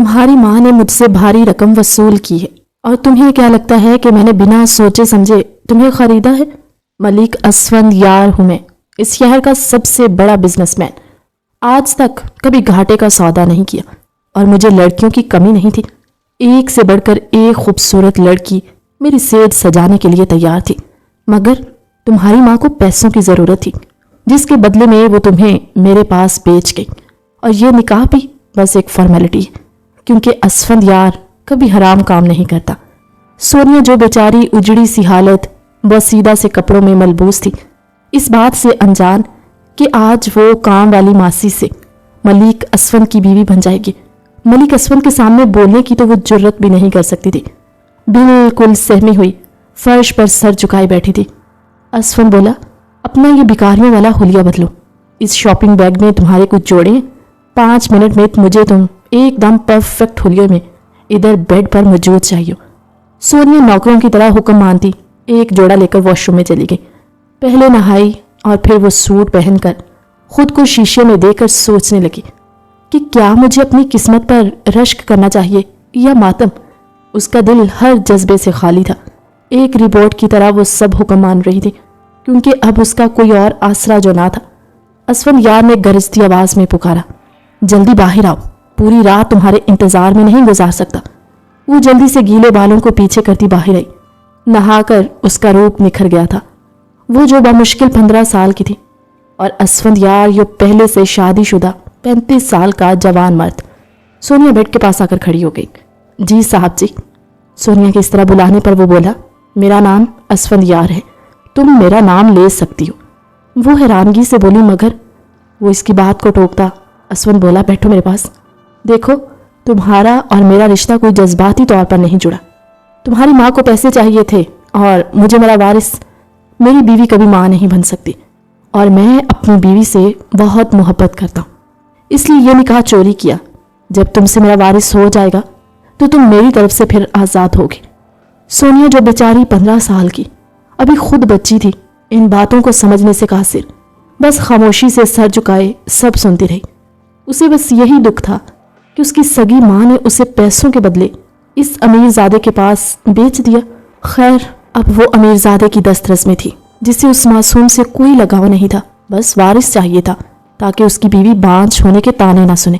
تمہاری ماں نے مجھ سے بھاری رقم وصول کی ہے اور تمہیں کیا لگتا ہے کہ میں نے بنا سوچے سمجھے تمہیں خریدا ہے؟ ملک اسفند یار ہوں میں، اس شہر کا سب سے بڑا بزنس مین۔ آج تک کبھی گھاٹے کا سودا نہیں کیا اور مجھے لڑکیوں کی کمی نہیں تھی۔ ایک سے بڑھ کر ایک خوبصورت لڑکی میری سیج سجانے کے لیے تیار تھی، مگر تمہاری ماں کو پیسوں کی ضرورت تھی، جس کے بدلے میں وہ تمہیں میرے پاس بیچ گئی۔ اور یہ نکاح بھی بس ایک فارمیلٹی ہے، کیونکہ اسفند یار کبھی حرام کام نہیں کرتا۔ سونیا جو بیچاری اجڑی سی حالت بسیدہ سے کپڑوں میں ملبوس تھی، اس بات سے انجان کہ آج وہ کام والی ماسی سے ملک اسفند کی بیوی بن جائے گی، ملک اسفند کے سامنے بولنے کی تو وہ جرت بھی نہیں کر سکتی تھی۔ بالکل سہمی ہوئی فرش پر سر جھکائے بیٹھی تھی۔ اسفند بولا، اپنا یہ بیکاریوں والا حلیہ بدلو، اس شاپنگ بیگ میں تمہارے کچھ جوڑے ہیں، 5 منٹ میں مجھے تم ایک دم پرفیکٹ حلیے میں ادھر بیڈ پر موجود چاہیے۔ سونیا نوکروں کی طرح حکم مانتی ایک جوڑا لے کر واش روم میں چلی گئی۔ پہلے نہائی اور پھر وہ سوٹ پہن کر خود کو شیشے میں دیکھ کر سوچنے لگی کہ کیا مجھے اپنی قسمت پر رشک کرنا چاہیے یا ماتم۔ اس کا دل ہر جذبے سے خالی تھا، ایک رپورٹ کی طرح وہ سب حکم مان رہی تھی، کیونکہ اب اس کا کوئی اور آسرا جو نہ تھا۔ اسفند یار نے گرجتی آواز میں پکارا، جلدی باہر آؤ، پوری رات تمہارے انتظار میں نہیں گزار سکتا۔ وہ جلدی سے گیلے بالوں کو پیچھے کرتی باہر آئی۔ نہا کر اس کا روپ نکھر گیا تھا، وہ جو بمشکل 15 سال کی تھی، اور اسفند یار یہ پہلے سے شادی شدہ 35 سال کا جوان مرد۔ سونیا بیڈ کے پاس آ کر کھڑی ہو گئی۔ جی صاحب جی۔ سونیا کے اس طرح بلانے پر وہ بولا، میرا نام اسفند یار ہے، تم میرا نام لے سکتی ہو۔ وہ حیرانگی سے بولی، مگر وہ اس کی بات کو ٹوکتا اسفند بولا، بیٹھو میرے پاس۔ دیکھو، تمہارا اور میرا رشتہ کوئی جذباتی طور پر نہیں جڑا۔ تمہاری ماں کو پیسے چاہیے تھے اور مجھے میرا وارث۔ میری بیوی کبھی ماں نہیں بن سکتی اور میں اپنی بیوی سے بہت محبت کرتا ہوں، اس لیے یہ نکاح چوری کیا۔ جب تم سے میرا وارث ہو جائے گا تو تم میری طرف سے پھر آزاد ہوگی۔ سونیا جو بیچاری 15 سال کی ابھی خود بچی تھی، ان باتوں کو سمجھنے سے قاصر بس خاموشی سے سر جھکائے سب سنتی رہی۔ اسے بس یہی دکھ تھا کہ اس کی سگی ماں نے اسے پیسوں کے بدلے اس امیر زادے کے پاس بیچ دیا۔ خیر، اب وہ امیر زادے کی دسترس میں تھی، جسے اس معصوم سے کوئی لگاؤ نہیں تھا، بس وارث چاہیے تھا تاکہ اس کی بیوی بانجھ ہونے کے تانے نہ سنے۔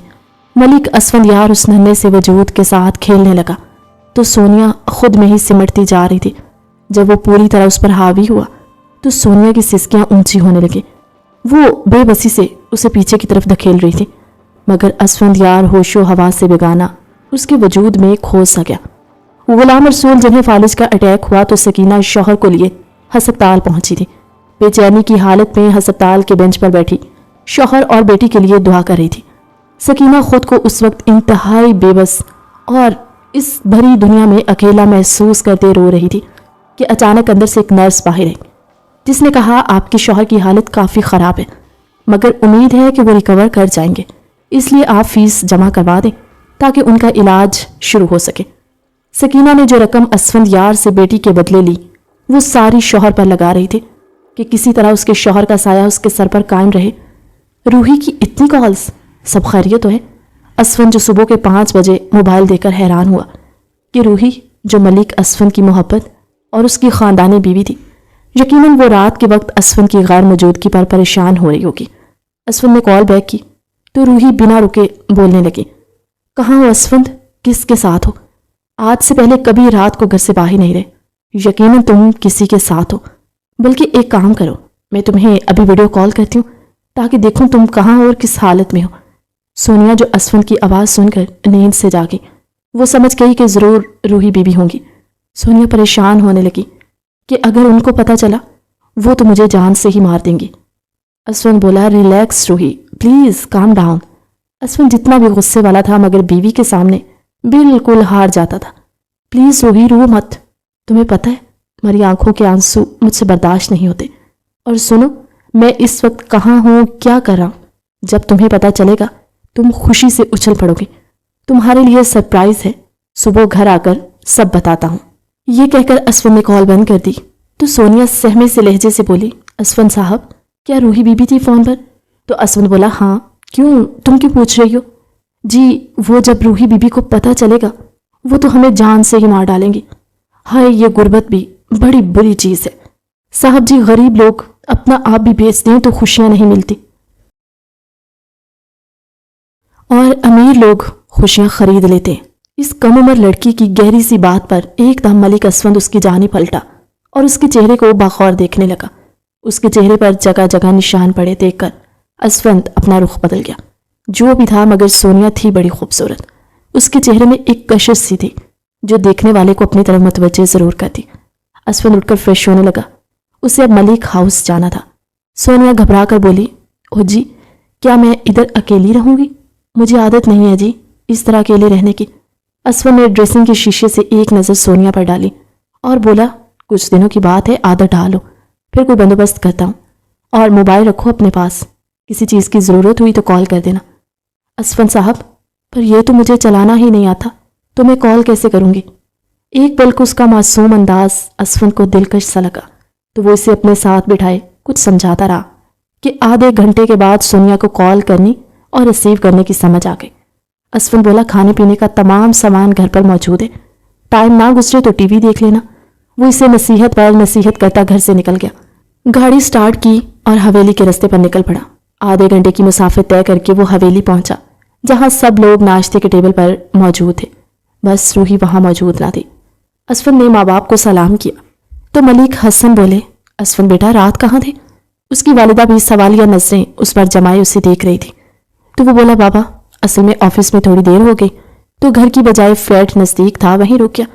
ملک اسفند یار اس ننھے سے وجود کے ساتھ کھیلنے لگا تو سونیا خود میں ہی سمٹتی جا رہی تھی۔ جب وہ پوری طرح اس پر حاوی ہوا تو سونیا کی سسکیاں اونچی ہونے لگیں۔ وہ بے بسی سے اسے پیچھے کی طرف دھکیل رہی تھی، مگر اسفند یار ہوش و حواس سے بیگانہ اس کے وجود میں کھو سا گیا۔ غلام رسول جنہیں فالج کا اٹیک ہوا تو سکینہ شوہر کو لیے ہسپتال پہنچی تھی۔ بے چینی کی حالت میں ہسپتال کے بینچ پر بیٹھی شوہر اور بیٹی کے لیے دعا کر رہی تھی۔ سکینہ خود کو اس وقت انتہائی بے بس اور اس بھری دنیا میں اکیلا محسوس کرتے رو رہی تھی کہ اچانک اندر سے ایک نرس باہر آئی، جس نے کہا، آپ کے شوہر کی حالت کافی خراب ہے، مگر امید ہے کہ وہ ریکور کر جائیں گے، اس لیے آپ فیس جمع کروا دیں تاکہ ان کا علاج شروع ہو سکے۔ سکینہ نے جو رقم اسفند یار سے بیٹی کے بدلے لی، وہ ساری شوہر پر لگا رہی تھی کہ کسی طرح اس کے شوہر کا سایہ اس کے سر پر قائم رہے۔ روحی کی اتنی کالز، سب خیریت تو ہے؟ اسفند جو صبح کے 5 بجے موبائل دے کر حیران ہوا کہ روحی جو ملک اسفند کی محبت اور اس کی خاندانی بیوی تھی، یقیناً وہ رات کے وقت اسفند کی غیر موجودگی پر پریشان ہو رہی ہوگی۔ اسفند نے کال بیک کی تو روحی بنا رکے بولنے لگی، کہاں ہو اسفند؟ کس کے ساتھ ہو؟ آج سے پہلے کبھی رات کو گھر سے باہر نہیں رہے، یقیناً تم کسی کے ساتھ ہو۔ بلکہ ایک کام کرو، میں تمہیں ابھی ویڈیو کال کرتی ہوں تاکہ دیکھوں تم کہاں ہو اور کس حالت میں ہو۔ سونیا جو اسفند کی آواز سن کر نیند سے جاگی، وہ سمجھ گئی کہ ضرور روحی بیوی ہوں گی۔ سونیا پریشان ہونے لگی کہ اگر ان کو پتہ چلا وہ تو مجھے جان سے ہی مار دیں گی۔ اسفند بولا، relax Roohi, please calm down. Asfand جتنا بھی غصے والا تھا مگر بیوی کے سامنے بالکل ہار جاتا تھا۔ پلیز روحی، رو مت، تمہیں پتہ ہے میری آنکھوں کے آنسو مجھ سے برداشت نہیں ہوتے، اور سنو میں اس وقت کہاں ہوں، کیا کر رہا ہوں، جب تمہیں پتہ چلے گا تم خوشی سے اچھل پڑو گے۔ تمہارے لیے سرپرائز ہے، صبح گھر آ کر سب بتاتا ہوں۔ یہ کہہ کر اسفند نے کال بند کر دی تو سونیا سہمے سے لہجے سے بولی، اسفند صاحب کیا روحی بیوی تھی فون پر؟ تو اسفند بولا، ہاں، کیوں، تم کیوں پوچھ رہی ہو؟ جی وہ جب روحی بیوی کو پتہ چلے گا وہ تو ہمیں جان سے ہی مار ڈالیں گی. ہائے یہ غربت بھی بڑی بری چیز ہے. صاحب جی غریب لوگ اپنا آپ بھی بیچ دیں تو خوشیاں نہیں ملتی اور امیر لوگ خوشیاں خرید لیتے ہیں. اس کم عمر لڑکی کی گہری سی بات پر ایک دم ملک اسفند اس کی جانب پلٹا اور اس کے چہرے کو باخور دیکھنے لگا. اس کے چہرے پر جگہ جگہ نشان پڑے دیکھ کر اسفند اپنا رخ بدل گیا. جو بھی تھا مگر سونیا تھی بڑی خوبصورت. اس کے چہرے میں ایک کشش سی تھی جو دیکھنے والے کو اپنی طرف متوجہ ضرور کرتی. اسفند اٹھ کر فریش ہونے لگا. اسے اب ملک ہاؤس جانا تھا. سونیا گھبرا کر بولی, او جی کیا میں ادھر اکیلی رہوں گی؟ مجھے عادت نہیں ہے جی اس طرح اکیلے رہنے کی. اسفند نے ڈریسنگ کے شیشے سے ایک نظر سونیا پر ڈالی اور بولا, کچھ دنوں کی بات ہے, عادت ڈالو, پھر کوئی بندوبست کرتا ہوں. اور موبائل رکھو اپنے پاس, کسی چیز کی ضرورت ہوئی تو کال کر دینا. اسفند صاحب پر یہ تو مجھے چلانا ہی نہیں آتا, تو میں کال کیسے کروں گی؟ ایک پل کو اس کا معصوم انداز اسفند کو دلکش سا لگا تو وہ اسے اپنے ساتھ بٹھائے کچھ سمجھاتا رہا کہ آدھے گھنٹے کے بعد سونیا کو کال کرنی اور ریسیو کرنے کی سمجھ آ گئی. اسفند بولا, کھانے پینے کا تمام سامان گھر پر موجود ہے, ٹائم نہ گزرے تو ٹی وی دیکھ لینا. وہ اسے نصیحت پر نصیحت کرتا گھر سے نکل گیا. گاڑی سٹارٹ کی اور حویلی کے رستے پر نکل پڑا. آدھے گھنٹے کی مسافت طے کر کے وہ حویلی پہنچا جہاں سب لوگ ناشتے کے ٹیبل پر موجود تھے, بس روحی وہاں موجود نہ تھی. اسفند نے ماں باپ کو سلام کیا تو ملک حسن بولے, اسفند بیٹا رات کہاں تھے؟ اس کی والدہ بھی سوالیہ نظریں اس پر جمائے اسے دیکھ رہی تھی. تو وہ بولا, بابا اصل میں آفس میں تھوڑی دیر ہو گئی تو گھر کی بجائے فلیٹ نزدیک تھا وہیں رک گیا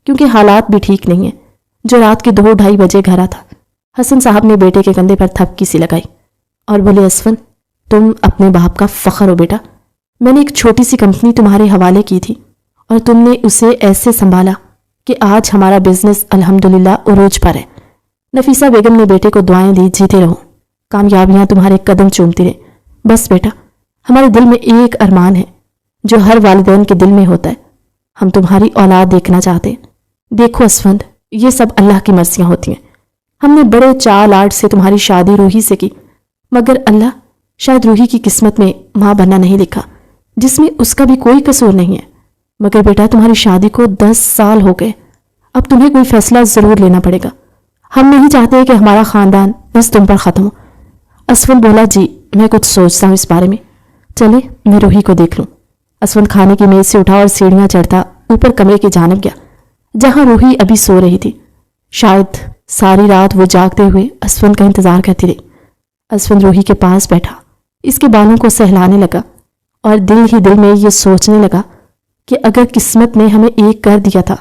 کیونکہ حالات بھی ٹھیک نہیں ہیں. جو رات کے 2-2:30 بجے گھر آتا. حسن صاحب نے بیٹے کے کندھے پر تھپکی سی لگائی اور بولے, اسفند تم اپنے باپ کا فخر ہو بیٹا. میں نے ایک چھوٹی سی کمپنی تمہارے حوالے کی تھی اور تم نے اسے ایسے سنبھالا کہ آج ہمارا بزنس الحمدللہ عروج پر ہے. نفیسہ بیگم نے بیٹے کو دعائیں دی, جیتے رہو, کامیابیاں تمہارے قدم چومتی رہے. بس بیٹا ہمارے دل میں ایک ارمان ہے جو ہر والدین کے دل میں ہوتا ہے, ہم تمہاری اولاد دیکھنا چاہتے ہیں. دیکھو اسفند یہ سب اللہ کی مرضیاں ہوتی ہیں. ہم نے بڑے چال آٹ سے تمہاری شادی روحی سے کی مگر اللہ شاید روحی کی قسمت میں ماں بننا نہیں لکھا جس میں اس کا بھی کوئی قصور نہیں ہے. مگر بیٹا تمہاری شادی کو 10 سال ہو گئے, اب تمہیں کوئی فیصلہ ضرور لینا پڑے گا. ہم نہیں چاہتے کہ ہمارا خاندان بس تم پر ختم ہو. اسفند بولا, جی میں کچھ سوچتا ہوں اس بارے میں, چلے میں روحی کو دیکھ لوں. اسفند کھانے کی میز سے اٹھا اور سیڑھیاں چڑھتا اوپر کمرے کی جانب گیا جہاں روحی ابھی سو رہی تھی. شاید ساری رات وہ جاگتے ہوئے اسفند کا انتظار کرتی رہی. اسفند روحی کے پاس بیٹھا اس کے بالوں کو سہلانے لگا اور دل ہی دل میں یہ سوچنے لگا کہ اگر قسمت نے ہمیں ایک کر دیا تھا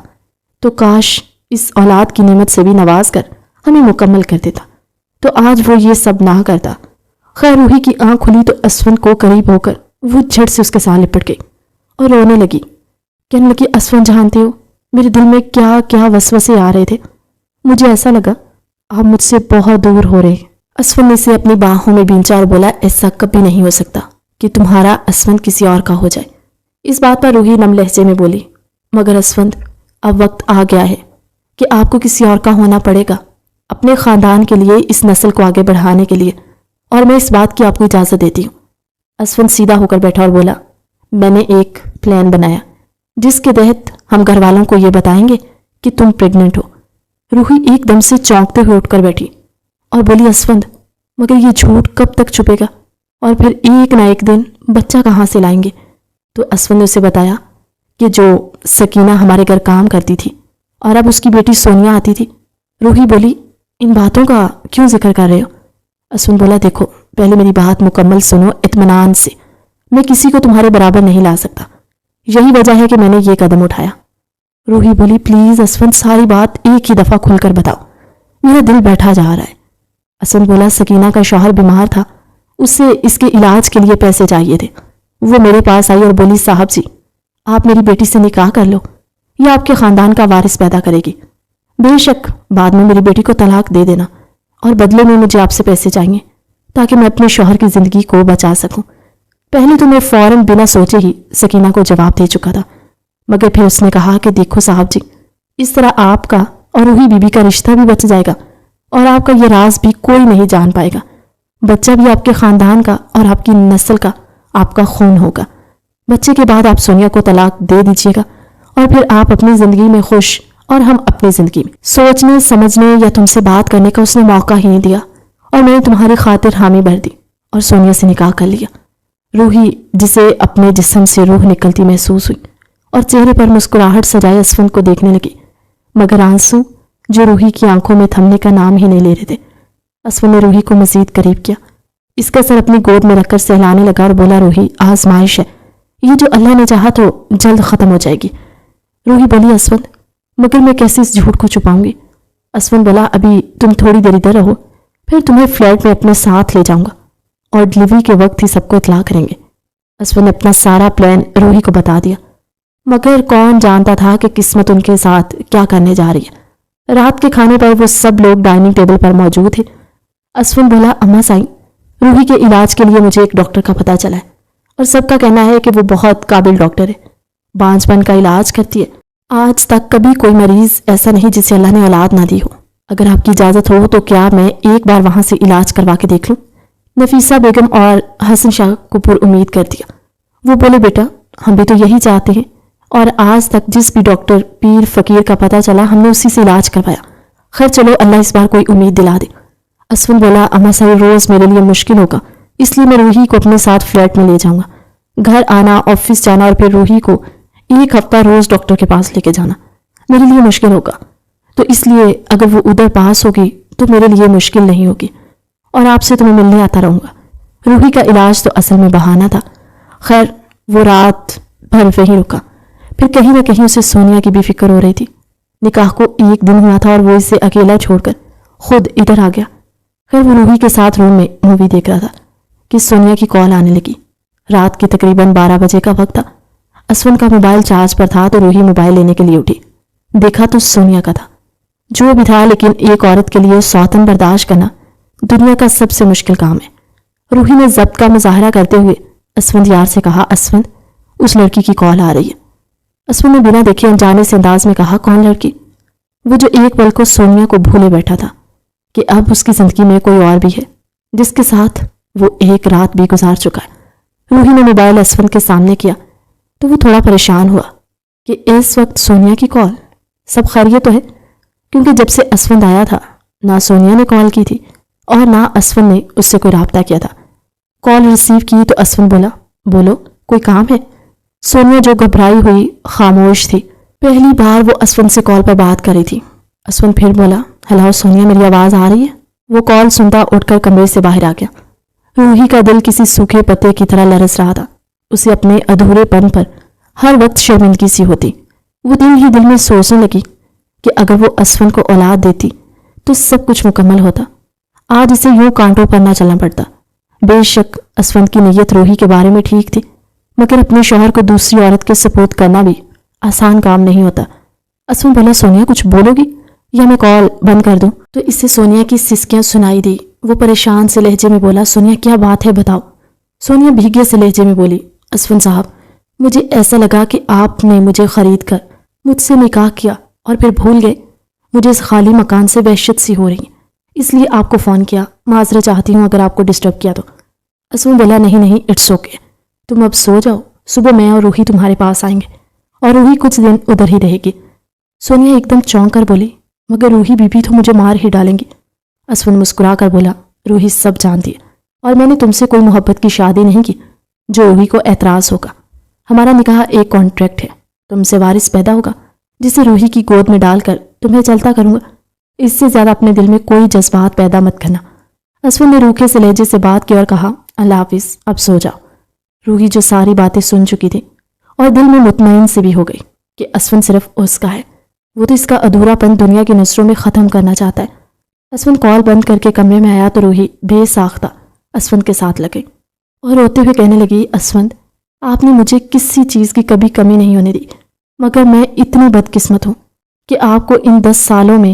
تو کاش اس اولاد کی نعمت سے بھی نواز کر ہمیں مکمل کر دیتا, تو آج وہ یہ سب نہ کرتا. خیر روحی کی آنکھ کھلی تو اسفند کو قریب ہو کر وہ جھٹ سے اس کے ساتھ لپٹ گئی اور رونے لگی. کہنے لگی, اسفند جانتے ہو میرے دل میں کیا کیا وسوسے آ رہے تھے. مجھے ایسا لگا آپ مجھ سے بہت دور ہو رہے. اسفند نے اسے اپنی باہوں میں بینچا اور بولا, ایسا کبھی نہیں ہو سکتا کہ تمہارا اسفند کسی اور کا ہو جائے. اس بات پر روحی نم لہجے میں بولی, مگر اسفند اب وقت آ گیا ہے کہ آپ کو کسی اور کا ہونا پڑے گا اپنے خاندان کے لیے, اس نسل کو آگے بڑھانے کے لیے, اور میں اس بات کی آپ کو اجازت دیتی ہوں. اسفند سیدھا ہو کر بیٹھا اور بولا, میں نے ایک پلان بنایا جس کے تحت ہم گھر والوں کو یہ بتائیں گے کہ تم پریگننٹ ہو. روحی ایک دم سے چونکتے ہوئے اٹھ کر بیٹھی اور بولی, اسفند مگر یہ جھوٹ کب تک چھپے گا, اور پھر ایک نہ ایک دن بچہ کہاں سے لائیں گے. تو اسفند نے اسے بتایا کہ جو سکینہ ہمارے گھر کام کرتی تھی اور اب اس کی بیٹی سونیا آتی تھی. روحی بولی, ان باتوں کا کیوں ذکر کر رہے ہو؟ اسفند بولا, دیکھو پہلے میری بات مکمل سنو اطمینان سے. میں کسی کو تمہارے برابر نہیں لا سکتا, یہی وجہ ہے کہ میں نے یہ قدم اٹھایا. روحی بولی, پلیز اسفند ساری بات ایک ہی دفعہ کھل کر بتاؤ, میرا دل بیٹھا جا رہا ہے. اسفند بولا, سکینہ کا شوہر بیمار تھا, اسے اس کے علاج کے لیے پیسے چاہیے تھے. وہ میرے پاس آئی اور بولی, صاحب جی آپ میری بیٹی سے نکاح کر لو, یہ آپ کے خاندان کا وارث پیدا کرے گی. بے شک بعد میں میری بیٹی کو طلاق دے دینا, اور بدلے میں مجھے آپ سے پیسے چاہیے تاکہ میں اپنے شوہر کی زندگی کو بچا سکوں. پہلے تو میں فوراً بنا سوچے ہی سکینہ کو جواب دے چکا تھا, مگر پھر اس نے کہا کہ دیکھو صاحب جی, اس طرح آپ کا اور روحی بیوی کا رشتہ بھی بچ جائے گا اور آپ کا یہ راز بھی کوئی نہیں جان پائے گا. بچہ بھی آپ کے خاندان کا اور آپ کی نسل کا, آپ کا خون ہوگا. بچے کے بعد آپ سونیا کو طلاق دے دیجیے گا اور پھر آپ اپنی زندگی میں خوش اور ہم اپنی زندگی میں۔ سوچنے سمجھنے یا تم سے بات کرنے کا اس نے موقع ہی نہیں دیا اور میں نے تمہاری خاطر حامی بھر دی اور سونیا سے نکاح کر لیا۔ روحی، جسے اپنے جسم سے روح نکلتی محسوس ہوئی اور چہرے پر مسکراہٹ سجائے اسفند کو دیکھنے لگی، مگر آنسو جو روحی کی آنکھوں میں تھمنے کا نام ہی نہیں لے رہے تھے۔ اسفند نے روحی کو مزید قریب کیا، اس کا سر اپنی گود میں رکھ کر سہلانے لگا اور بولا، روحی، آزمائش ہے، یہ جو اللہ نے چاہا تو جلد ختم ہو جائے گی۔ روحی بولی، اسفند، مگر میں کیسے اس جھوٹ کو چھپاؤں گی؟ اسفند بولا، ابھی تم تھوڑی دیر ادھر رہو، پھر تمہیں فلیٹ میں اپنے ساتھ لے جاؤں گا اور ڈلیوری کے وقت ہی سب کو اطلاع کریں گے۔ اسفند نے اپنا سارا پلان روحی کو بتا دیا، مگر کون جانتا تھا کہ قسمت ان کے ساتھ کیا کرنے جا رہی ہے۔ رات کے کھانے پر وہ سب لوگ ڈائننگ ٹیبل پر موجود تھے۔ اسفند بولا، اماں سائیں، روحی کے علاج کے لیے مجھے ایک ڈاکٹر کا پتہ چلا ہے اور سب کا کہنا ہے کہ وہ بہت قابل ڈاکٹر ہے، بانجھ پن کا علاج کرتی ہے۔ آج تک کبھی کوئی مریض ایسا نہیں جسے اللہ نے اولاد نہ دی ہو۔ اگر آپ کی اجازت ہو تو کیا میں ایک بار وہاں سے علاج کروا کے دیکھ لوں؟ نفیسہ بیگم اور حسن شاہ کو پر امید کر دیا۔ وہ بولے، بیٹا، ہم بھی تو یہی چاہتے ہیں، اور آج تک جس بھی ڈاکٹر پیر فقیر کا پتہ چلا ہم نے اسی سے علاج کروایا۔ خیر چلو، اللہ اس بار کوئی امید دلا دے۔ اسفند بولا، اماں صاحب، روز میرے لیے مشکل ہوگا، اس لیے میں روحی کو اپنے ساتھ فلیٹ میں لے جاؤں گا۔ گھر آنا، آفس جانا اور پھر روحی کو ایک ہفتہ روز ڈاکٹر کے پاس لے کے جانا میرے لیے مشکل ہوگا، تو اس لیے اگر وہ ادھر پاس ہوگی تو میرے لیے مشکل نہیں ہوگی اور آپ سے تو میں ملنے آتا رہوں گا۔ روحی کا علاج تو اصل میں بہانہ تھا۔ خیر وہ رات بھر وہیں رکا، پھر کہیں نہ کہیں اسے سونیا کی بھی فکر ہو رہی تھی۔ نکاح کو ایک دن ہوا تھا اور وہ اسے اکیلا چھوڑ کر خود ادھر آ گیا۔ خیر وہ روحی کے ساتھ روم میں مووی دیکھ رہا تھا کہ سونیا کی کال آنے لگی۔ رات کی تقریباً 12 بجے کا وقت تھا۔ اسفند کا موبائل چارج پر تھا تو روحی موبائل لینے کے لیے اٹھی، دیکھا تو سونیا کا تھا۔ جو بھی تھا، لیکن ایک عورت کے لیے سوتن برداشت کرنا دنیا کا سب سے مشکل کام ہے۔ روحی نے ضبط کا مظاہرہ کرتے ہوئے اسفند یار سے کہا، اسفند، اس لڑکی کی کال آ رہی ہے۔ اسفند نے بنا دیکھے انجانے سے انداز میں کہا، کون لڑکی؟ وہ جو ایک پل کو سونیا کو بھولے بیٹھا تھا کہ اب اس کی زندگی میں کوئی اور بھی ہے جس کے ساتھ وہ ایک رات بھی گزار چکا ہے۔ روحی نے موبائل اسفند کے سامنے کیا تو وہ تھوڑا پریشان ہوا کہ اس وقت سونیا کی کال، سب خیریت تو ہے؟ کیونکہ جب سے اسفند آیا تھا نہ سونیا نے کال کی تھی اور نہ اسفند نے اس سے کوئی رابطہ کیا تھا۔ کال ریسیو کی تو اسفند بولا، بولو، کوئی کام ہے؟ سونیا جو گھبرائی ہوئی خاموش تھی، پہلی بار وہ اسفند سے کال پر بات کر رہی تھی۔ اسفند پھر بولا، ہیلو سونیا، میری آواز آ رہی ہے؟ وہ کال سنتا اٹھ کر کمرے سے باہر آ گیا۔ روحی کا دل کسی سوکھے پتے کی طرح لرز رہا تھا۔ اسے اپنے ادھورے پن پر ہر وقت شرمندگی سی ہوتی۔ وہ دل ہی دل میں سوچنے لگی کہ اگر وہ اسفند کو اولاد دیتی تو سب کچھ مکمل ہوتا، آج اسے یوں کانٹوں پر نہ چلنا پڑتا۔ بے شک اسفند کی نیت روحی کے بارے میں ٹھیک تھی، مگر اپنے شوہر کو دوسری عورت کے سپرد کرنا بھی آسان کام نہیں ہوتا۔ اسفند بولا، سونیا کچھ بولو گی یا میں کال بند کر دوں؟ تو اس سے سونیا کی سسکیاں سنائی دی۔ وہ پریشان سے لہجے میں بولا، سونیا کیا بات ہے، بتاؤ۔ سونیا بھیگے سے لہجے میں بولی، اسفند صاحب، مجھے ایسا لگا کہ آپ نے مجھے خرید کر مجھ سے نکاح کیا اور پھر بھول گئے۔ مجھے اس خالی مکان سے وحشت سی ہو رہی ہے، اس لیے آپ کو فون کیا۔ معذرت چاہتی ہوں اگر آپ کو ڈسٹرب کیا تو۔ اسفند بولا، نہیں، اٹس اوکے، تم اب سو جاؤ، صبح میں اور روحی تمہارے پاس آئیں گے اور روحی کچھ دن ادھر ہی رہے گی۔ سونیا ایک دم چونک کر بولی، مگر روحی بیوی تو مجھے مار ہی ڈالیں گی۔ اسفند مسکرا کر بولا، روحی سب جانتی ہے اور میں نے تم سے کوئی محبت کی شادی نہیں کی جو روحی کو اعتراض ہوگا۔ ہمارا نکاح ایک کانٹریکٹ ہے، تم سے وارث پیدا ہوگا جسے روحی کی گود میں ڈال کر تمہیں چلتا کروں گا۔ اس سے زیادہ اپنے دل میں کوئی جذبات پیدا مت کرنا۔ اسفند نے روکھے سے لہجے سے بات کی اور کہا، اللہ حافظ، اب سو جاؤ۔ روحی جو ساری باتیں سن چکی تھی اور دل میں مطمئن سے بھی ہو گئی کہ اسفند صرف اس کا ہے، وہ تو اس کا ادھورا پن دنیا کی نظروں میں ختم کرنا چاہتا ہے۔ اسفند کال بند کر کے کمرے میں آیا تو روحی بے ساختہ اسفند کے ساتھ لگے اور روتے ہوئے کہنے لگی، اسفند، آپ نے مجھے کسی چیز کی کبھی کمی نہیں ہونے دی، مگر میں اتنی بدقسمت ہوں کہ آپ کو ان 10 سالوں میں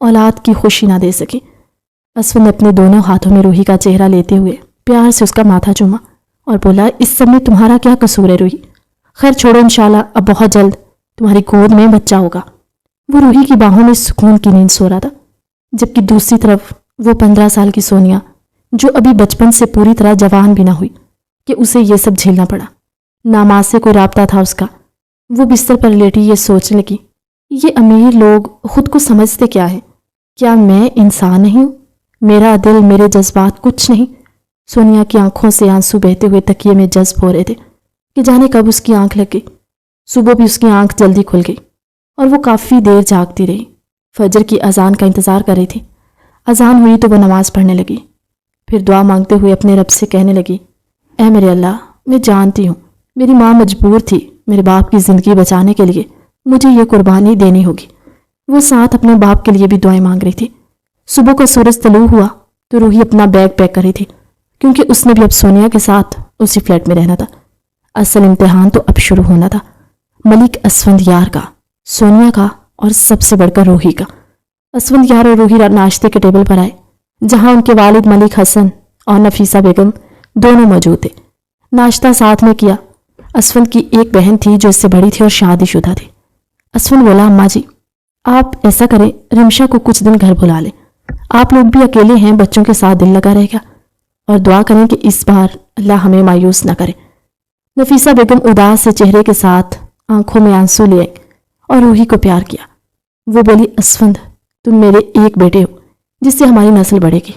اولاد کی خوشی نہ دے سکی۔ اسفند نے اپنے دونوں ہاتھوں میں روحی کا چہرہ لیتے ہوئے پیار سے اس کا ماتھا چوما اور بولا، اس سب میں تمہارا کیا قصور ہے روحی؟ خیر چھوڑو، انشاءاللہ اب بہت جلد تمہاری گود میں بچہ ہوگا۔ وہ روحی کی باہوں میں سکون کی نیند سو رہا تھا، جبکہ دوسری طرف وہ 15 سال کی سونیا جو ابھی بچپن سے پوری طرح جوان بھی نہ ہوئی کہ اسے یہ سب جھیلنا پڑا۔ نہ ماں سے کوئی رابطہ تھا اس کا۔ وہ بستر پر لیٹی یہ سوچنے لگی، یہ امیر لوگ خود کو سمجھتے کیا ہے؟ کیا میں انسان نہیں ہوں؟ میرا دل، میرے جذبات کچھ نہیں؟ سونیا کی آنکھوں سے آنسو بہتے ہوئے تکیے میں جذب ہو رہے تھے کہ جانے کب اس کی آنکھ لگ گئی۔ صبح بھی اس کی آنکھ جلدی کھل گئی اور وہ کافی دیر جاگتی رہی۔ فجر کی اذان کا انتظار کر رہی تھی۔ اذان ہوئی تو وہ نماز پڑھنے لگی، پھر دعا مانگتے ہوئے اپنے رب سے کہنے لگی، اے میرے اللہ، میں جانتی ہوں میری ماں مجبور تھی میرے باپ کی زندگی بچانے کے لیے، مجھے یہ قربانی دینی ہوگی۔ وہ ساتھ اپنے باپ کے لیے بھی دعائیں مانگ رہی تھی۔ صبح کو سورج طلوع ہوا تو روحی اپنا بیگ پیک کر رہی تھی، کیونکہ اس نے بھی اب سونیا کے ساتھ اسی فلیٹ میں رہنا تھا۔ اصل امتحان تو اب شروع ہونا تھا، ملک اسفندیار کا، سونیا کا اور سب سے بڑھ کر روحی کا۔ اسفندیار اور روحی ناشتے کے ٹیبل پر آئے، جہاں ان کے والد ملک حسن اور نفیسہ بیگم دونوں موجود تھے۔ ناشتہ ساتھ میں کیا۔ اسفند کی ایک بہن تھی جو اس سے بڑی تھی اور شادی شدہ تھی۔ اسفند بولا، اماں جی آپ ایسا کریں، رمشا کو کچھ دن گھر بلا لیں، آپ لوگ بھی اکیلے ہیں، بچوں کے ساتھ دل لگا رہے گا، اور دعا کریں کہ اس بار اللہ ہمیں مایوس نہ کرے۔ نفیسہ بیگم اداس سے چہرے کے ساتھ آنکھوں میں آنسو لے آئی اور روحی کو پیار کیا۔ وہ بولی، اسفند تم میرے ایک بیٹے ہو جس سے ہماری نسل بڑھے گی،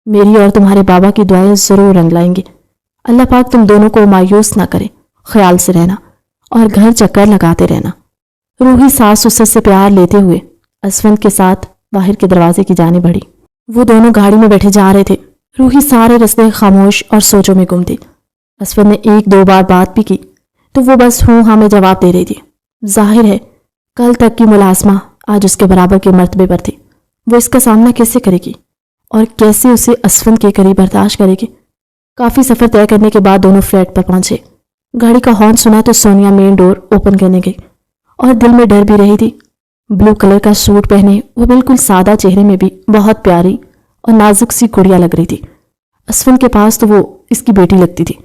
میری اور تمہارے بابا کی دعائیں ضرور رنگ لائیں گے، اللہ پاک تم دونوں کو مایوس نہ کرے، خیال سے رہنا اور گھر چکر لگاتے رہنا۔ روحی ساس سسر سے پیار لیتے ہوئے اسفند کے ساتھ باہر کے دروازے کی جانب بڑھی۔ وہ دونوں گاڑی میں بیٹھے جا رہے تھے۔ روحی سارے رستے خاموش اور سوچوں میں گم تھی۔ اسفند نے ایک دو بار بات بھی کی تو وہ بس ہوں ہاں میں جواب دے رہی تھی۔ ظاہر ہے کل تک کی ملازمہ آج اس کے برابر کے مرتبے پر تھی۔ وہ اس کا سامنا کیسے کرے گی اور کیسے اسے اسفند کے قریب برداشت کرے گی؟ کافی سفر طے کرنے کے بعد دونوں فلیٹ پر پہنچے۔ گاڑی کا ہارن سنا تو سونیا مین ڈور اوپن کرنے گئی اور دل میں ڈر بھی رہی تھی۔ بلو کلر کا سوٹ پہنے وہ بالکل سادہ چہرے میں بھی بہت پیاری اور نازک سی گڑیا لگ رہی تھی۔ اسفند کے پاس تو وہ اس کی بیٹی لگتی تھی۔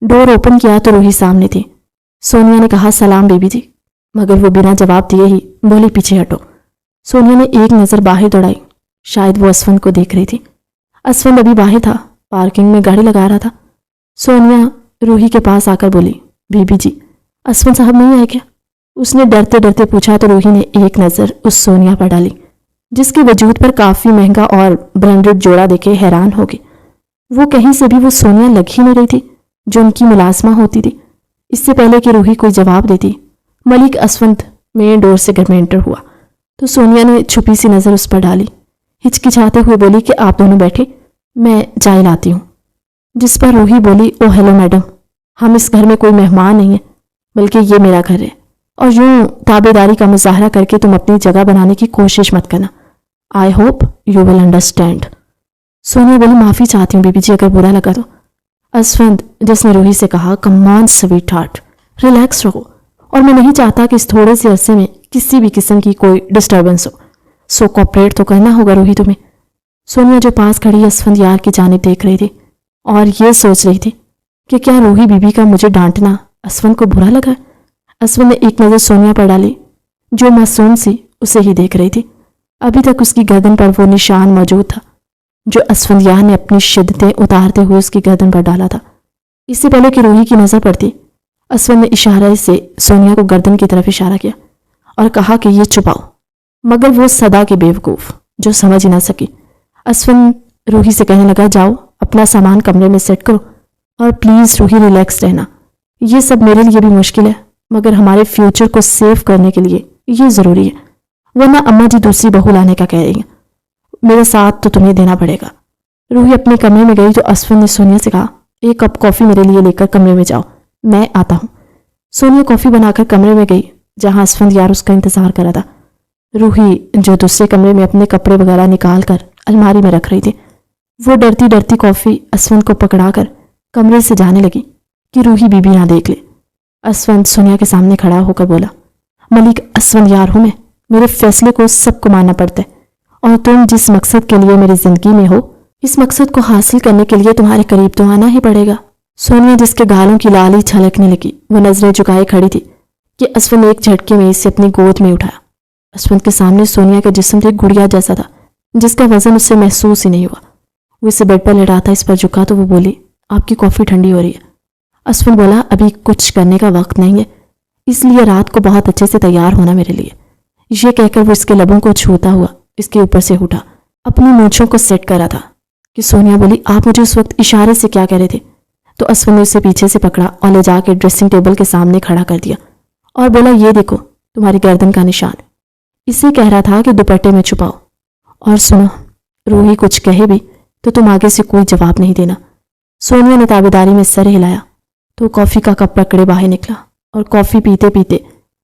ڈور اوپن کیا تو روحی سامنے تھی۔ سونیا نے کہا، سلام بیبی جی، مگر وہ بنا جواب دیے ہی بولی، پیچھے ہٹو۔ سونیا نے ایک نظر باہر دوڑائی، شاید وہ اسفند کو دیکھ رہی تھی۔ اسفند ابھی باہر تھا، پارکنگ میں گاڑی لگا رہا تھا۔ سونیا روحی کے پاس آ کر بولی، بیبی جی اسفند صاحب نہیں آئے کیا؟ اس نے ڈرتے ڈرتے پوچھا تو روحی نے ایک نظر اس سونیا پر ڈالی جس کے وجود پر کافی مہنگا اور برانڈڈ جوڑا دیکھے حیران ہو گئی۔ وہ کہیں سے بھی وہ سونیا لگ ہی نہیں رہی تھی جو ان کی ملازمہ ہوتی تھی۔ اس سے پہلے کہ روحی کوئی جواب دیتی، ملک اسفند مین ڈور سے گھر میں انٹر ہوا تو سونیا نے چھپی سی نظر اس پر ڈالی، ہچکچاتے ہوئے بولی کہ آپ دونوں بیٹھے، میں چائے لاتی ہوں۔ جس پر روحی بولی، او ہیلو میڈم، ہم اس گھر میں کوئی مہمان نہیں ہے بلکہ یہ میرا گھر ہے، اور یوں تابع داری کا مظاہرہ کر کے تم اپنی جگہ بنانے کی کوشش مت کرنا۔ I hope you will understand. Sonia بولی، معافی چاہتی ہوں بیبی جی اگر برا لگا تو۔ اسفند جس نے روحی سے کہا، کم آن سویٹ ہارٹ، ریلیکس رہو، اور میں نہیں چاہتا کہ اس تھوڑے سے عرصے میں کسی بھی قسم کی کوئی ڈسٹربنس ہو، سو کوپریٹ تو کرنا ہوگا روحی تمہیں۔ سونیا جو پاس کھڑی اسفند یار کی جانب دیکھ رہی تھی اور یہ سوچ رہی تھی کہ کیا روحی بیبی کا مجھے ڈانٹنا اسفند کو برا لگا؟ اسفند نے ایک نظر سونیا پر ڈالی جو معصوم سی اسے ہی دیکھ رہی تھی۔ ابھی تک اس کی گردن پر وہ نشان موجود تھا جو اسفندیار نے اپنی شدتیں اتارتے ہوئے اس کی گردن پر ڈالا تھا۔ اس سے پہلے کہ روحی کی نظر پڑتی، اسفند نے اشارے سے سونیا کو گردن کی طرف اشارہ کیا اور کہا کہ یہ چھپاؤ، مگر وہ صدا کی بیوقوف جو سمجھ ہی نہ سکی۔ اسفند روحی سے کہنے لگا، جاؤ اپنا سامان کمرے میں سیٹ کرو، اور پلیز روحی ریلیکس رہنا، یہ سب میرے لیے بھی مشکل ہے مگر ہمارے فیوچر کو سیو کرنے کے لیے یہ ضروری ہے، ورنہ اماں جی دوسری بہو لانے کا کہہ رہی ہیں، میرے ساتھ تو تمہیں دینا پڑے گا۔ روحی اپنے کمرے میں گئی تو اسفند نے سونیا سے کہا، ایک کپ کافی میرے لیے لے کر کمرے میں جاؤ، میں آتا ہوں۔ سونیا کافی بنا کر کمرے میں گئی جہاں اسفند یار اس کا انتظار کر رہا تھا۔ روحی جو دوسرے کمرے میں اپنے کپڑے وغیرہ نکال کر الماری میں رکھ رہی تھی، وہ ڈرتی ڈرتی کافی اسفند کو پکڑا کر کمرے سے جانے لگی کہ روحی بیبی نہ دیکھ لے۔ اسفند سونیا کے سامنے کھڑا ہو کر بولا، ملک اسفند یار ہوں میں، میرے فیصلے کو سب کو ماننا پڑتا ہے، اور تم جس مقصد کے لیے میری زندگی میں ہو، اس مقصد کو حاصل کرنے کے لیے تمہارے قریب تو آنا ہی پڑے گا۔ سونیا جس کے گالوں کی لالی چھلکنے لگی وہ نظریں جھکائے کھڑی تھی کہ اسفند ایک جھٹکے میں اسے اپنی گود میں اٹھایا۔ اسفند کے سامنے سونیا کا جسم ایک گڑیا جیسا تھا جس کا وزن اس سے محسوس ہی نہیں ہوا۔ وہ اسے بیڈ پر لٹاتا اس پر جھکا تو وہ بولی، آپ کی کافی ٹھنڈی ہو رہی ہے، اسفن بولا ابھی کچھ کرنے کا وقت نہیں ہے، اس لیے رات کو بہت اچھے سے تیار ہونا میرے لیے۔ یہ کہہ کر وہ اس کے لبوں کو چھوتا ہوا اس کے اوپر سے اٹھا، اپنی مونچھوں کو سیٹ کر رہا تھا کہ سونیا بولی آپ مجھے اس وقت اشارے سے کیا کہہ رہے تھے؟ تو اسفن نے اسے پیچھے سے پکڑا اور لے جا کے ڈریسنگ ٹیبل کے سامنے کھڑا کر دیا اور بولا یہ دیکھو تمہاری گردن کا نشان۔ اسے کہہ رہا تھا کہ دوپٹے میں چھپاؤ، اور سنو روحی کچھ کہے بھی تو تم آگے سے کوئی جواب نہیں دینا۔ سونیا نے تابیداری میں سر ہلایا تو کافی کا کپ پکڑے باہر نکلا اور کافی پیتے پیتے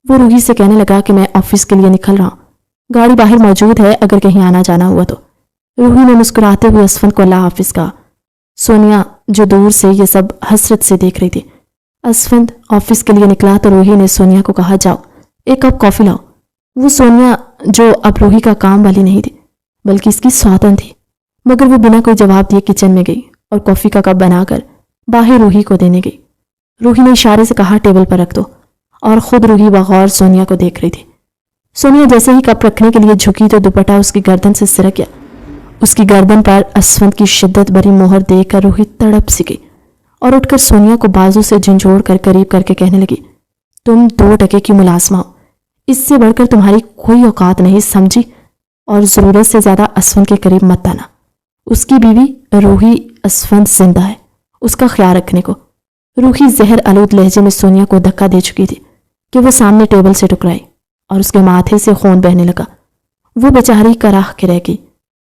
وہ روحی سے کہنے لگا کہ میں آفس کے لیے نکل رہا ہوں، گاڑی باہر موجود ہے اگر کہیں آنا جانا ہوا تو۔ روحی نے مسکراتے ہوئے اسفن کو اللہ حافظ کہا۔ سونیا جو دور سے یہ سب حسرت سے دیکھ رہی تھی۔ اسفن آفس کے لیے نکلا تو روحی نے سونیا کو کہا جاؤ ایک کپ کافی لاؤ۔ وہ سونیا جو اب روحی کا کام والی نہیں تھی بلکہ اس کی سوتن تھی، مگر وہ بنا کوئی جواب دیے کچن میں گئی اور کافی کا کپ بنا کر باہر روحی کو دینے گئی۔ روحی نے اشارے سے کہا ٹیبل پر رکھ دو، اور خود روحی بغور سونیا کو دیکھ رہی تھی۔ سونیا جیسے ہی کپ رکھنے کے لیے جھکی تو دوپٹہ اس کی گردن سے سرک گیا۔ اس کی گردن پر اسفند کی شدت بری مہر دیکھ کر روحی تڑپ سی گئی اور اٹھ کر سونیا کو بازو سے جھنجھوڑ کر قریب کر کے کہنے لگی تم 2 ٹکے کی ملازمہ ہو، اس سے بڑھ کر تمہاری کوئی اوقات نہیں سمجھی، اور ضرورت سے زیادہ اسفند کے قریب مت آنا۔ اس کی بیوی روحی اسفند زندہ ہے، اس کا خیال رکھنے کو۔ روحی زہر آلود لہجے میں سونیا کو دھکا دے چکی تھی کہ وہ سامنے ٹیبل سے ٹکرائی اور اس کے ماتھے سے خون بہنے لگا۔ وہ بیچاری کراہ کے رہ گئی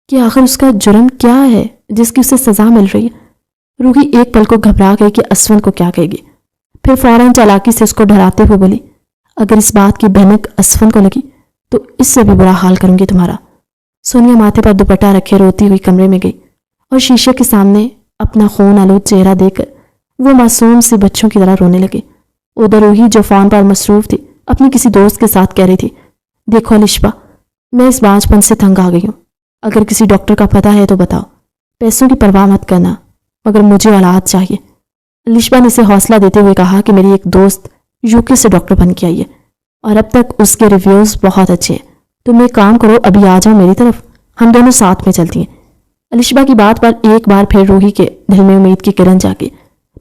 کہ آخر اس کا جرم کیا ہے جس کی اسے سزا مل رہی ہے۔ روحی ایک پل کو گھبرا گئی کہ اسفند کو کیا کہے گی، پھر فوراً چالاکی سے اس کو ڈراتے ہوئے بولی اگر اس بات کی بھنک اسفند کو لگی تو اس سے بھی برا حال کروں گی تمہارا۔ سونیا ماتھے پر دوپٹہ رکھے روتی ہوئی کمرے میں گئی اور شیشے کے سامنے اپنا خون آلود چہرہ دیکھ کر وہ معصوم سے بچوں کی طرح رونے لگے۔ ادھر روحی جو فون پر مصروف تھی اپنی کسی دوست کے ساتھ کہہ رہی تھی دیکھو الشبا میں اس بانجھ پن سے تنگ آ گئی ہوں، اگر کسی ڈاکٹر کا پتہ ہے تو بتاؤ، پیسوں کی پرواہ مت کرنا مگر مجھے اولاد چاہیے۔ الشبا نے اسے حوصلہ دیتے ہوئے کہا کہ میری ایک دوست UK سے ڈاکٹر بن کے آئی ہے اور اب تک اس کے ریویوز بہت اچھے ہیں، تم ایک کام کرو ابھی آ جاؤ میری طرف، ہم دونوں ساتھ میں چلتی ہیں۔ الشبا کی بات پر ایک بار پھر روحی کے دل میں امید کی کرن جاگی،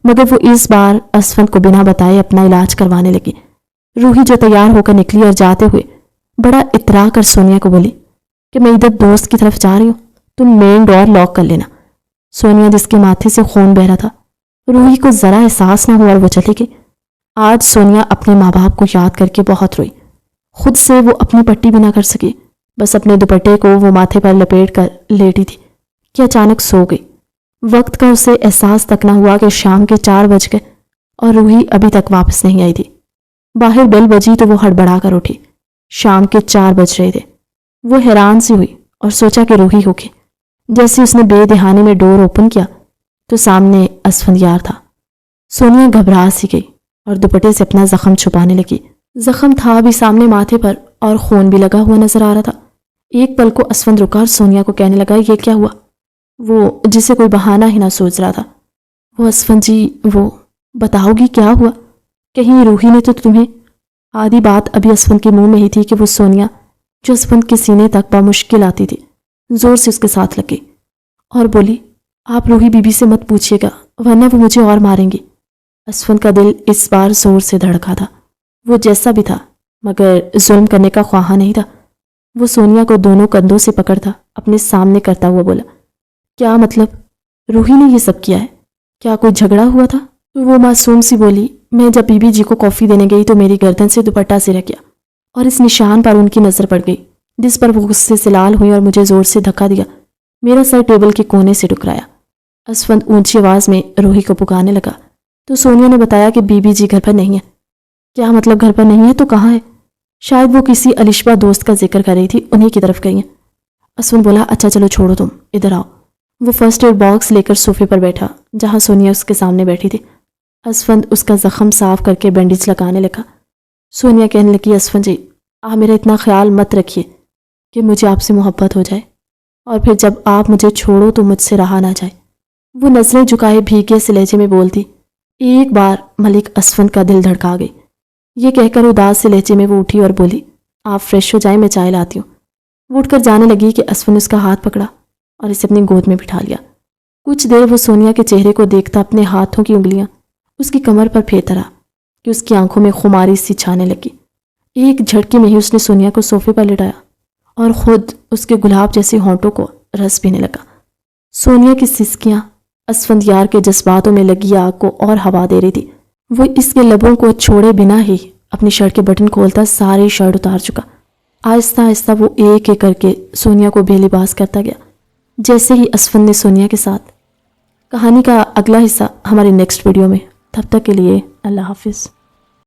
مگر وہ اس بار اسفند کو بنا بتائے اپنا علاج کروانے لگی۔ روحی جو تیار ہو کر نکلی اور جاتے ہوئے بڑا اترا کر سونیا کو بولی کہ میں ادھر دوست کی طرف جا رہی ہوں، تم مین ڈور لاک کر لینا۔ سونیا جس کے ماتھے سے خون بہ رہا تھا، روحی کو ذرا احساس نہ ہوا اور وہ چلی گئی۔ آج سونیا اپنے ماں باپ کو یاد کر کے بہت روئی، خود سے وہ اپنی پٹی بھی نہ کر سکی، بس اپنے دوپٹے کو وہ ماتھے پر لپیٹ کر لیٹی تھی کہ اچانک سو گئی۔ وقت کا اسے احساس تک نہ ہوا کہ شام کے 4 بج گئے اور روحی ابھی تک واپس نہیں آئی تھی۔ باہر بیل بجی تو وہ ہڑبڑا کر اٹھی، شام کے 4 بج رہے تھے۔ وہ حیران سی ہوئی اور سوچا کہ روحی ہوگی۔ جیسے اس نے بے دہانی میں ڈور اوپن کیا تو سامنے اسفند یار تھا۔ سونیا گھبرا سی گئی اور دوپٹے سے اپنا زخم چھپانے لگی۔ زخم تھا بھی سامنے ماتھے پر اور خون بھی لگا ہوا نظر آ رہا تھا۔ ایک پل کو اسفند رکا اور سونیا کو کہنے لگا یہ کیا ہوا؟ وہ جسے کوئی بہانہ ہی نہ سوچ رہا تھا۔ وہ اسفند جی وہ بتاؤ گی کیا ہوا؟ کہیں روحی نے تو تمہیں؟ آدھی بات ابھی اسفند کے منہ میں ہی تھی کہ وہ سونیا جو اسفند کے سینے تک بمشکل آتی تھی زور سے اس کے ساتھ لگی اور بولی آپ روحی بی بی سے مت پوچھیے گا ورنہ وہ مجھے اور ماریں گی۔ اسفند کا دل اس بار زور سے دھڑکا تھا۔ وہ جیسا بھی تھا مگر ظلم کرنے کا خواہاں نہیں تھا۔ وہ سونیا کو دونوں کندھوں سے پکڑتا اپنے سامنے کرتا ہوا بولا کیا مطلب روحی نے یہ سب کیا ہے؟ کیا کوئی جھگڑا ہوا تھا؟ وہ معصوم سی بولی میں جب بی بی جی کو کافی دینے گئی تو میری گردن سے دوپٹہ سرک گیا اور اس نشان پر ان کی نظر پڑ گئی جس پر وہ غصے سے لال ہوئی اور مجھے زور سے دھکا دیا۔ میرا سر ٹیبل کے کونے سے ٹکرایا۔ اسفند اونچی آواز میں روحی کو پکارنے لگا تو سونیا نے بتایا کہ بی بی جی گھر پر نہیں ہے۔ کیا مطلب گھر پر نہیں ہے تو کہاں ہے؟ شاید وہ کسی الشبا دوست کا ذکر کر رہی تھی، انہی کی طرف گئی ہیں۔ اسفند بولا اچھا چلو چھوڑو تم ادھر آؤ۔ وہ فرسٹ ایڈ باکس لے کر صوفے پر بیٹھا جہاں سونیا اس کے سامنے بیٹھی تھی۔ اسفند اس کا زخم صاف کر کے بینڈیج لگانے لگا۔ سونیا کہنے لگی اسفند جی آپ میرا اتنا خیال مت رکھیے کہ مجھے آپ سے محبت ہو جائے اور پھر جب آپ مجھے چھوڑو تو مجھ سے رہا نہ جائے۔ وہ نظریں جھکائے بھیگے سے لہجے میں بولتی۔ ایک بار ملک اسفند کا دل دھڑکا گئی۔ یہ کہہ کر اداس سے لہجے میں وہ اٹھی اور بولی آپ فریش ہو جائیں میں چائے لاتی ہوں۔ وہ اٹھ کر جانے لگی کہ اسفند اس کا ہاتھ پکڑا اور اسے اپنی گود میں بٹھا لیا۔ کچھ دیر وہ سونیا کے چہرے کو دیکھتا اپنے ہاتھوں کی انگلیاں اس کی کمر پر پھیرتا رہا کہ اس کی آنکھوں میں خماری سی چھانے لگی۔ ایک جھٹکے میں ہی اس نے سونیا کو صوفے پر لٹایا اور خود اس کے گلاب جیسے ہونٹوں کو رس پینے لگا۔ سونیا کی سسکیاں اسفندیار کے جذباتوں میں لگی آگ کو اور ہوا دے رہی تھی۔ وہ اس کے لبوں کو چھوڑے بنا ہی اپنی شرٹ کے بٹن کھولتا ساری شرٹ اتار چکا۔ آہستہ آہستہ وہ ایک ایک کر کے سونیا کو بے لباس کرتا گیا۔ جیسے ہی اسفند نے سونیا کے ساتھ۔ کہانی کا اگلا حصہ ہماری نیکسٹ ویڈیو میں۔ تب تک کے لیے اللہ حافظ۔